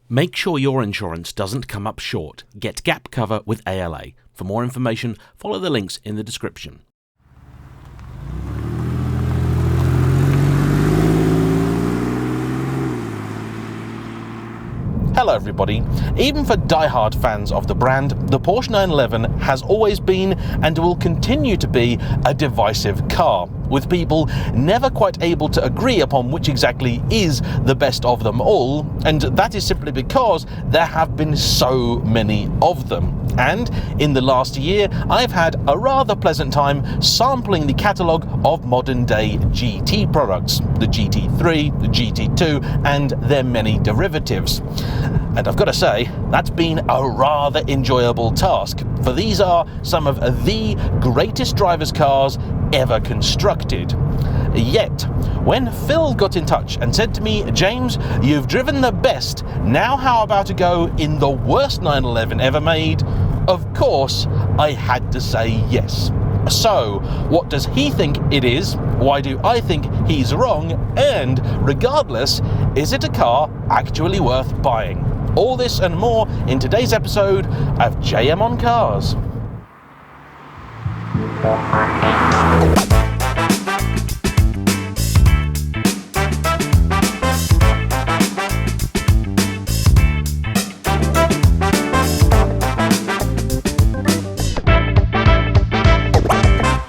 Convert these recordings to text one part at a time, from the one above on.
Make sure your insurance doesn't come up short. Get gap cover with ALA. For more information, follow the links in the description. Hello everybody. Even for die-hard fans of the brand, the Porsche 911 has always been and will continue to be a divisive car, with people never quite able to agree upon which exactly is the best of them all, and that is simply because there have been so many of them. And in the last year, I've had a rather pleasant time sampling the catalogue of modern-day GT products, the GT3, the GT2, and their many derivatives. And I've got to say, that's been a rather enjoyable task, for these are some of the greatest driver's cars ever constructed. Yet, when Phil got in touch and said to me, "James, you've driven the best, now how about a go in the worst 911 ever made?" Of course, I had to say yes. So, what does he think it is? Why do I think he's wrong? And, regardless, is it a car actually worth buying? All this and more in today's episode of JayEmm on Cars.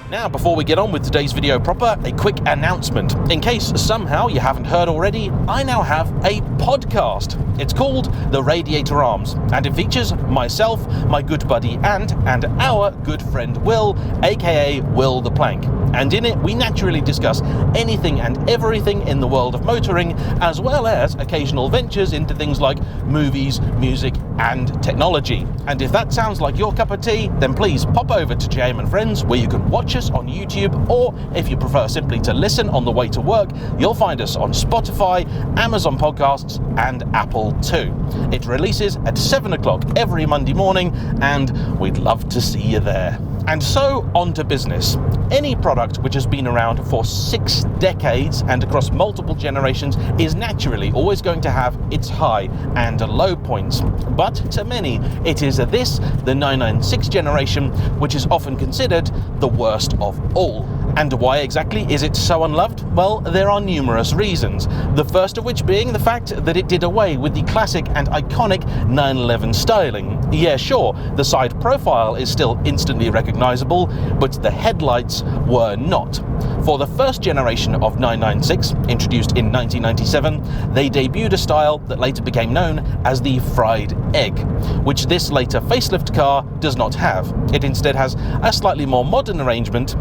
Now, before we get on with today's video proper, a quick announcement. In case somehow you haven't heard already, I now have a podcast. It's called The Radiator Arms, and it features myself, my good buddy Ant, and our good friend Will, aka Will the Plank. And in it, we naturally discuss anything and everything in the world of motoring, as well as occasional ventures into things like movies, music, and technology. And if that sounds like your cup of tea, then please pop over to JayEmm and Friends, where you can watch us on YouTube, or if you prefer simply to listen on the way to work, you'll find us on Spotify, Amazon Podcasts, and Apple too. It releases at 7 o'clock every Monday morning, and we'd love to see you there. And so, on to business. Any product which has been around for 6 decades and across multiple generations is naturally always going to have its high and low points. But to many, it is this, the 996 generation, which is often considered the worst of all. And why exactly is it so unloved? Well, there are numerous reasons. The first of which being the fact that it did away with the classic and iconic 911 styling. Yeah, sure, the side profile is still instantly recognizable, but the headlights were not. For the first generation of 996, introduced in 1997, they debuted a style that later became known as the fried egg, which this later facelift car does not have. It instead has a slightly more modern arrangement,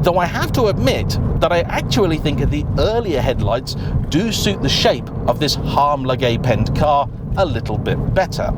though I have to admit that I actually think the earlier headlights do suit the shape of this Harmlage penned car a little bit better.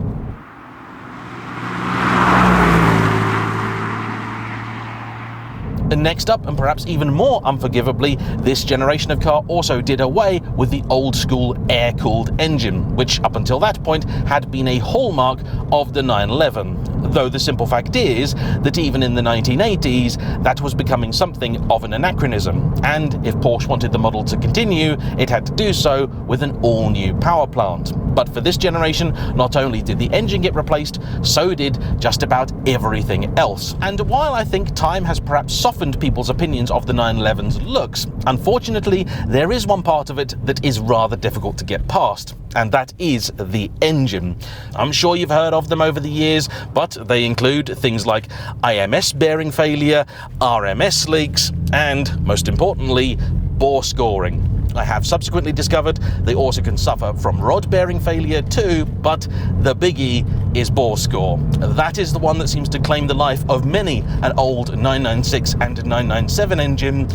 Next up, and perhaps even more unforgivably, this generation of car also did away with the old school air-cooled engine, which up until that point had been a hallmark of the 911. Though the simple fact is that even in the 1980s, that was becoming something of an anachronism, and if Porsche wanted the model to continue, it had to do so with an all-new power plant. But for this generation, not only did the engine get replaced, so did just about everything else. And while I think time has perhaps softened people's opinions of the 911's looks, unfortunately, there is one part of it that is rather difficult to get past, and that is the engine. I'm sure you've heard of them over the years, but they include things like IMS bearing failure, RMS leaks, and, most importantly, bore scoring. I have subsequently discovered they also can suffer from rod bearing failure too, but the biggie is bore score. That is the one that seems to claim the life of many an old 996 and 997 engine,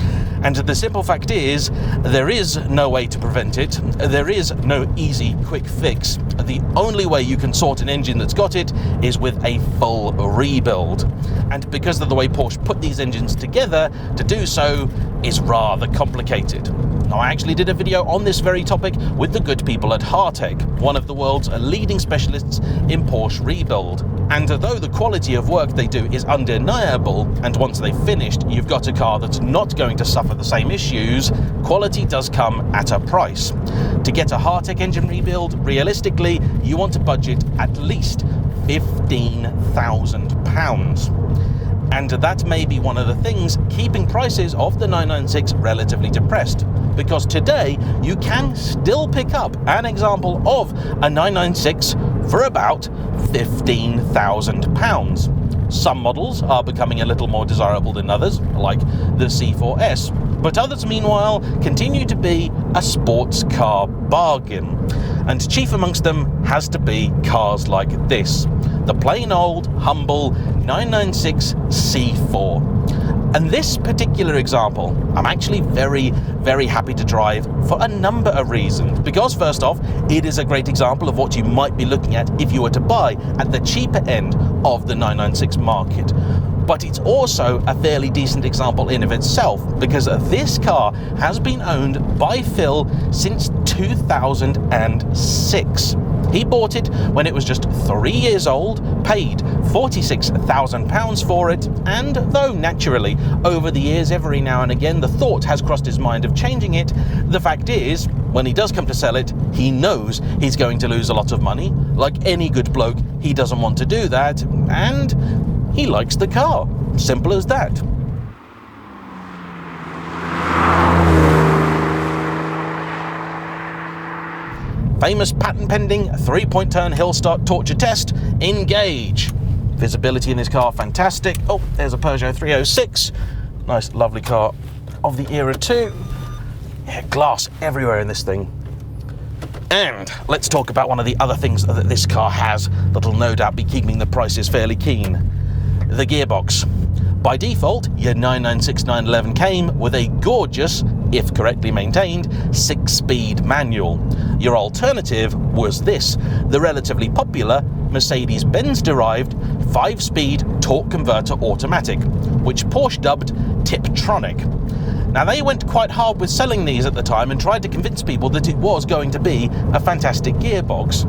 and the simple fact is, there is no way to prevent it. There is no easy, quick fix. The only way you can sort an engine that's got it is with a full rebuild. And because of the way Porsche put these engines together, to do so is rather complicated. Now, I actually did a video on this very topic with the good people at Hartech, one of the world's leading specialists in Porsche rebuild. And though the quality of work they do is undeniable, and once they've finished, you've got a car that's not going to suffer the same issues, quality does come at a price. To get a Hartec engine rebuild, realistically, you want to budget at least £15,000. And that may be one of the things keeping prices of the 996 relatively depressed, because today you can still pick up an example of a 996 for about £15,000. Some models are becoming a little more desirable than others, like the C4S, but others, meanwhile, continue to be a sports car bargain. And chief amongst them has to be cars like this, the plain old, humble 996 C4. And this particular example, I'm actually very, very happy to drive for a number of reasons. Because first off, it is a great example of what you might be looking at if you were to buy at the cheaper end of the 996 market. But it's also a fairly decent example in of itself, because this car has been owned by Phil since 2006. He bought it when it was just 3 years old, paid £46,000 for it, and though naturally over the years every now and again the thought has crossed his mind of changing it, the fact is, when he does come to sell it, he knows he's going to lose a lot of money. Like any good bloke, he doesn't want to do that, and he likes the car. Simple as that. Famous patent-pending 3-point turn hill start torture test, engage. Visibility in this car, fantastic. Oh, there's a Peugeot 306. Nice, lovely car of the era too. Yeah, glass everywhere in this thing. And let's talk about one of the other things that this car has that'll no doubt be keeping the prices fairly keen. The gearbox. By default, your 996 911 came with a gorgeous, if correctly maintained, 6-speed manual. Your alternative was this, the relatively popular Mercedes-Benz derived 5-speed torque converter automatic, which Porsche dubbed Tiptronic. Now, they went quite hard with selling these at the time and tried to convince people that it was going to be a fantastic gearbox.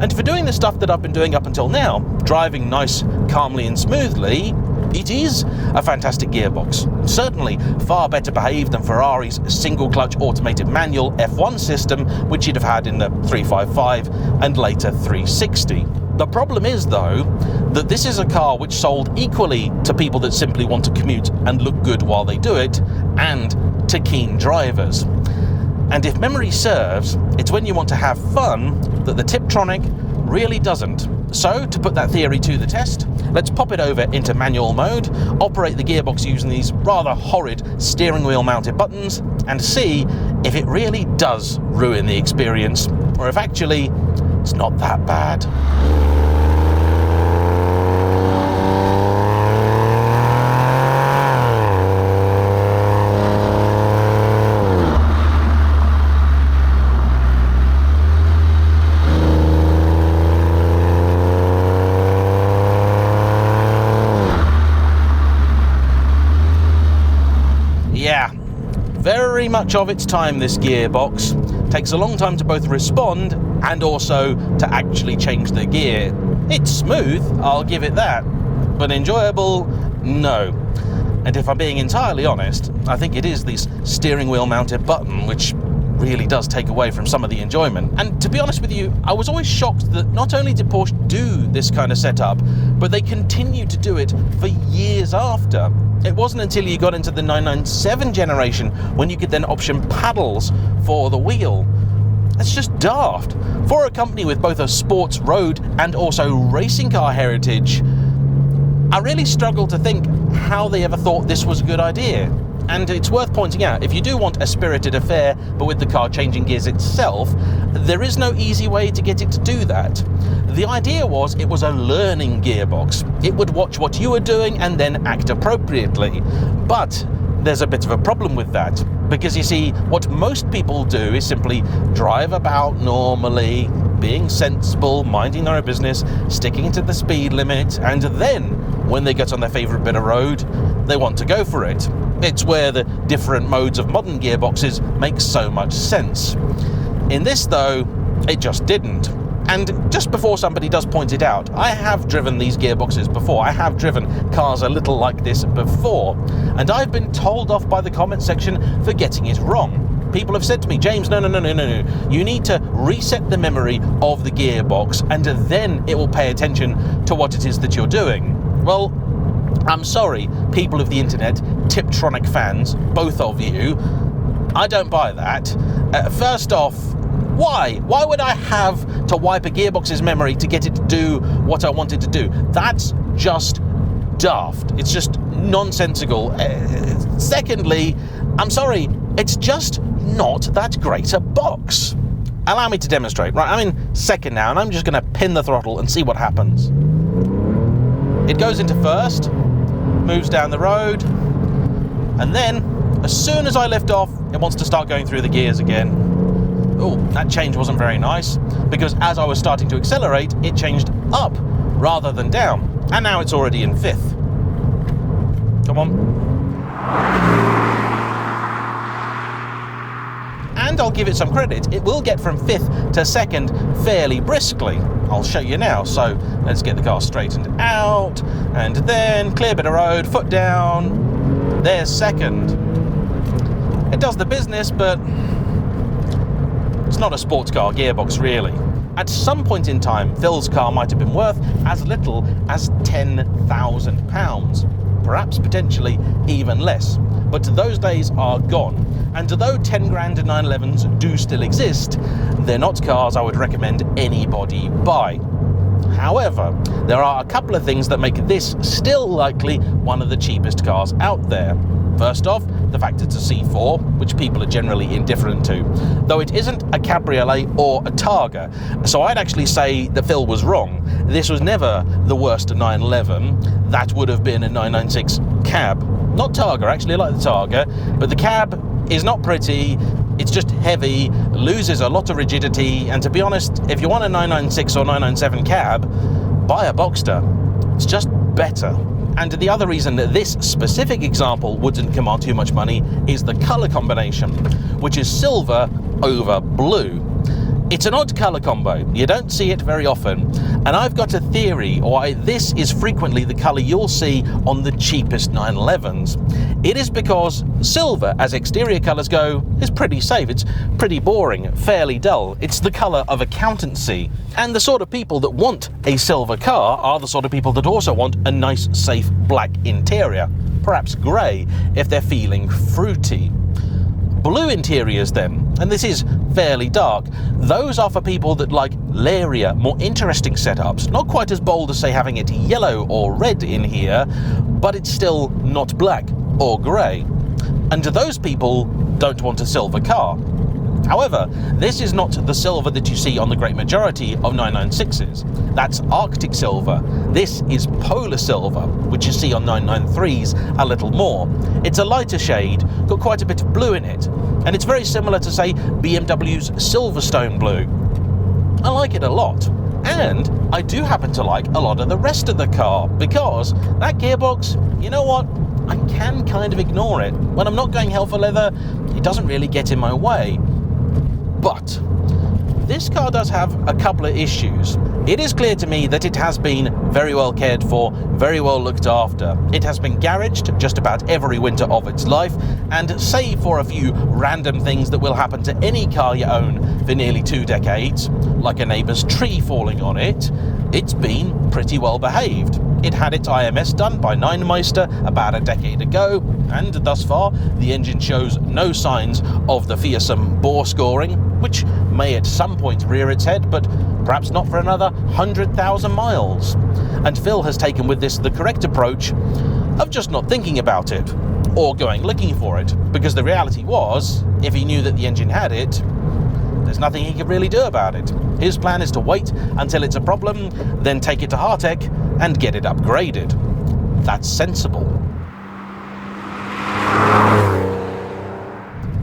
And for doing the stuff that I've been doing up until now, driving nice, calmly and smoothly, it is a fantastic gearbox. Certainly far better behaved than Ferrari's single-clutch automated manual F1 system, which you'd have had in the 355 and later 360. The problem is, though, that this is a car which sold equally to people that simply want to commute and look good while they do it, and to keen drivers. And if memory serves, it's when you want to have fun that the Tiptronic really doesn't. So, to put that theory to the test, let's pop it over into manual mode, operate the gearbox using these rather horrid steering wheel mounted buttons, and see if it really does ruin the experience, or if actually it's not that bad. Yeah, very much of its time, this gearbox. Takes a long time to both respond and also to actually change the gear. It's smooth, I'll give it that, but enjoyable, no. And if I'm being entirely honest, I think it is this steering wheel mounted button which really does take away from some of the enjoyment. And to be honest with you, I was always shocked that not only did Porsche do this kind of setup, but they continued to do it for years after. It wasn't until you got into the 997 generation when you could then option paddles for the wheel. It's just daft. For a company with both a sports road and also racing car heritage, I really struggle to think how they ever thought this was a good idea. And it's worth pointing out, if you do want a spirited affair, but with the car changing gears itself, there is no easy way to get it to do that. The idea was it was a learning gearbox. It would watch what you were doing and then act appropriately. But there's a bit of a problem with that, because you see, what most people do is simply drive about normally, being sensible, minding their own business, sticking to the speed limit, and then, when they get on their favourite bit of road, they want to go for it. It's where the different modes of modern gearboxes make so much sense. In this, though, it just didn't. And just before somebody does point it out, I have driven these gearboxes before. I have driven cars a little like this before, and I've been told off by the comment section for getting it wrong. People have said to me, James, no, you need to reset the memory of the gearbox and then it will pay attention to what it is that you're doing. Well, I'm sorry, people of the internet, Tiptronic fans, both of you, I don't buy that. First off, why? Why would I have to wipe a gearbox's memory to get it to do what I want it to do? That's just daft. It's just nonsensical. Secondly, I'm sorry, it's just not that great a box. Allow me to demonstrate. Right, I'm in second now, and I'm just going to pin the throttle and see what happens. It goes into first, moves down the road, and then, as soon as I lift off, it wants to start going through the gears again. Oh, that change wasn't very nice, because as I was starting to accelerate, it changed up rather than down, and now it's already in fifth. Come on. And I'll give it some credit, it will get from fifth to second fairly briskly. I'll show you now. So let's get the car straightened out, and then clear bit of road, foot down, there's second. It does the business, but it's not a sports car gearbox really. At some point in time, Phil's car might have been worth as little as £10,000, perhaps potentially even less. But those days are gone. And though 10 grand 911s do still exist, they're not cars I would recommend anybody buy. However, there are a couple of things that make this still likely one of the cheapest cars out there. First off, the fact it's a C4, which people are generally indifferent to, though it isn't a cabriolet or a Targa. So I'd actually say that Phil was wrong. This was never the worst 911. That would have been a 996 cab. Not Targa, actually, I like the Targa, but the cab is not pretty, it's just heavy, loses a lot of rigidity, and to be honest, if you want a 996 or 997 cab, buy a Boxster. It's just better. And the other reason that this specific example wouldn't command too much money is the colour combination, which is silver over blue. It's an odd colour combo, you don't see it very often, and I've got a theory why this is frequently the colour you'll see on the cheapest 911s. It is because silver, as exterior colours go, is pretty safe, it's pretty boring, fairly dull. It's the colour of accountancy, and the sort of people that want a silver car are the sort of people that also want a nice, safe black interior, perhaps grey if they're feeling fruity. Blue interiors then, and this is fairly dark, those are for people that like lairier, more interesting setups, not quite as bold as say having it yellow or red in here, but it's still not black or grey. And those people don't want a silver car. However, this is not the silver that you see on the great majority of 996s. That's Arctic silver. This is polar silver, which you see on 993s a little more. It's a lighter shade, got quite a bit of blue in it, and it's very similar to, say, BMW's Silverstone blue. I like it a lot. And I do happen to like a lot of the rest of the car, because that gearbox, you know what? I can kind of ignore it. When I'm not going hell for leather, it doesn't really get in my way. But this car does have a couple of issues. It is clear to me that it has been very well cared for, very well looked after. It has been garaged just about every winter of its life, and save for a few random things that will happen to any car you own for nearly 2 decades, like a neighbour's tree falling on it, it's been pretty well behaved. It had its IMS done by Neinmeister about a decade ago, and thus far the engine shows no signs of the fearsome bore scoring, which may at some point rear its head, but perhaps not for another 100,000 miles. And Phil has taken with this the correct approach of just not thinking about it, or going looking for it, because the reality was, if he knew that the engine had it, there's nothing he could really do about it. His plan is to wait until it's a problem, then take it to Hartech and get it upgraded. That's sensible.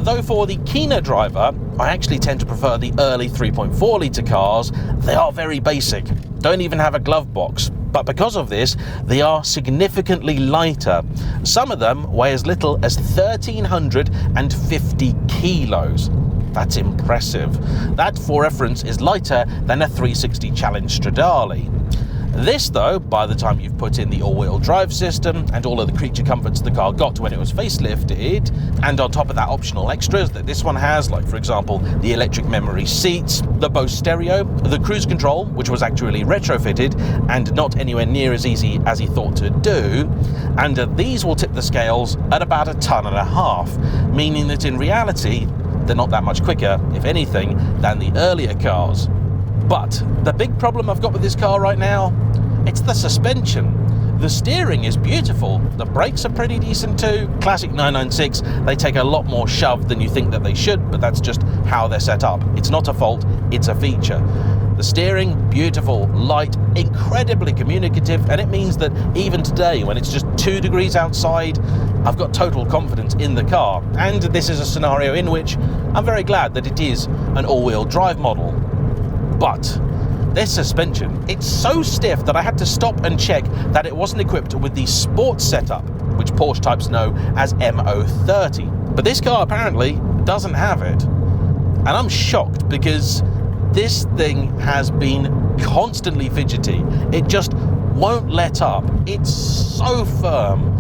Though for the keener driver, I actually tend to prefer the early 3.4 litre cars. They are very basic, don't even have a glove box. But because of this, they are significantly lighter. Some of them weigh as little as 1,350 kilos. That's impressive. That, for reference, is lighter than a 360 Challenge Stradale. This, though, by the time you've put in the all-wheel drive system and all of the creature comforts the car got when it was facelifted, and on top of that optional extras that this one has, like for example the electric memory seats, the Bose stereo, the cruise control, which was actually retrofitted and not anywhere near as easy as he thought to do, and these will tip the scales at about 1.5 tons, meaning that in reality they're not that much quicker, if anything, than the earlier cars. But the big problem I've got with this car right now, it's the suspension. The steering is beautiful. The brakes are pretty decent too. Classic 996, they take a lot more shove than you think that they should, but that's just how they're set up. It's not a fault, it's a feature. The steering, beautiful, light, incredibly communicative, and it means that even today, when it's just 2 degrees outside, I've got total confidence in the car. And this is a scenario in which I'm very glad that it is an all-wheel drive model. But this suspension, it's so stiff that I had to stop and check that it wasn't equipped with the sports setup, which Porsche types know as MO30. But this car apparently doesn't have it. And I'm shocked because this thing has been constantly fidgety. It just won't let up. It's so firm.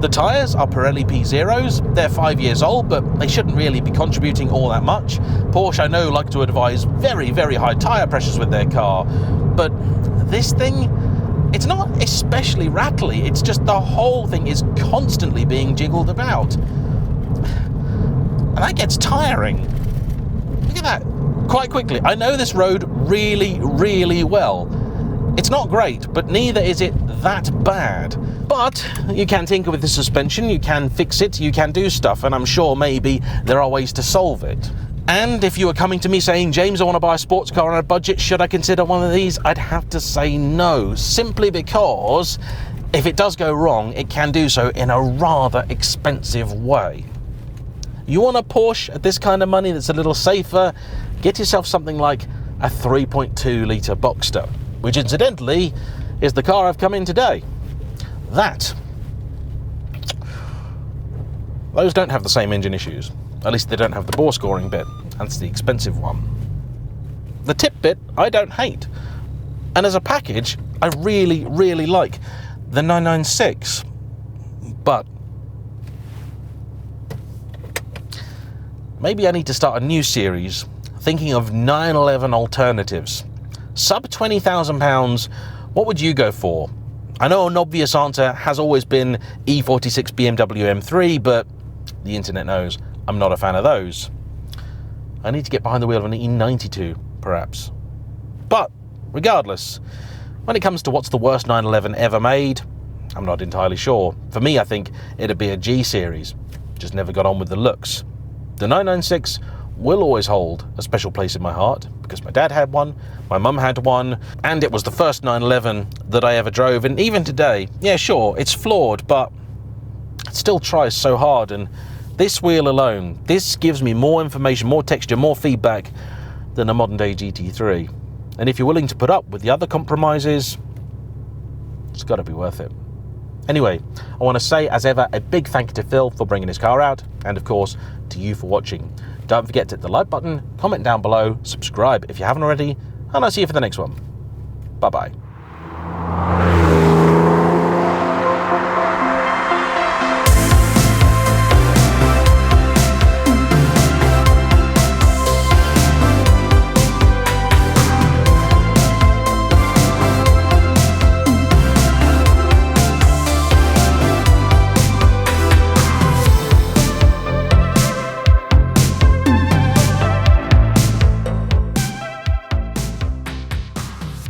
The tyres are Pirelli P0s, they're 5 years old, but they shouldn't really be contributing all that much. Porsche, I know, like to advise very, very high tyre pressures with their car, but this thing, it's not especially rattly, it's just the whole thing is constantly being jiggled about. And that gets tiring. Look at that, quite quickly. I know this road really, really well. It's not great, but neither is it that bad. But you can tinker with the suspension, you can fix it, you can do stuff, and I'm sure maybe there are ways to solve it. And if you were coming to me saying, James, I want to buy a sports car on a budget, should I consider one of these? I'd have to say no, simply because if it does go wrong, it can do so in a rather expensive way. You want a Porsche at this kind of money that's a little safer, get yourself something like a 3.2 litre Boxster, which incidentally is the car I've come in today. Those don't have the same engine issues. At least they don't have the bore scoring bit. That's the expensive one. The tip bit, I don't hate. And as a package, I really, really like the 996. But maybe I need to start a new series thinking of 911 alternatives. Sub £20,000, what would you go for? I know an obvious answer has always been E46 BMW M3, but the internet knows I'm not a fan of those. I need to get behind the wheel of an E92, perhaps. But regardless, when it comes to what's the worst 911 ever made, I'm not entirely sure. For me, I think it'd be a G series. Just never got on with the looks. The 996 will always hold a special place in my heart because my dad had one, my mum had one, and it was the first 911 that I ever drove. And even today, yeah, sure, it's flawed, but it still tries so hard. And this wheel alone, this gives me more information, more texture, more feedback than a modern day GT3. And if you're willing to put up with the other compromises, it's got to be worth it. Anyway, I want to say, as ever, a big thank you to Phil for bringing his car out, and of course, to you for watching. Don't forget to hit the like button, comment down below, subscribe if you haven't already, and I'll see you for the next one. Bye-bye.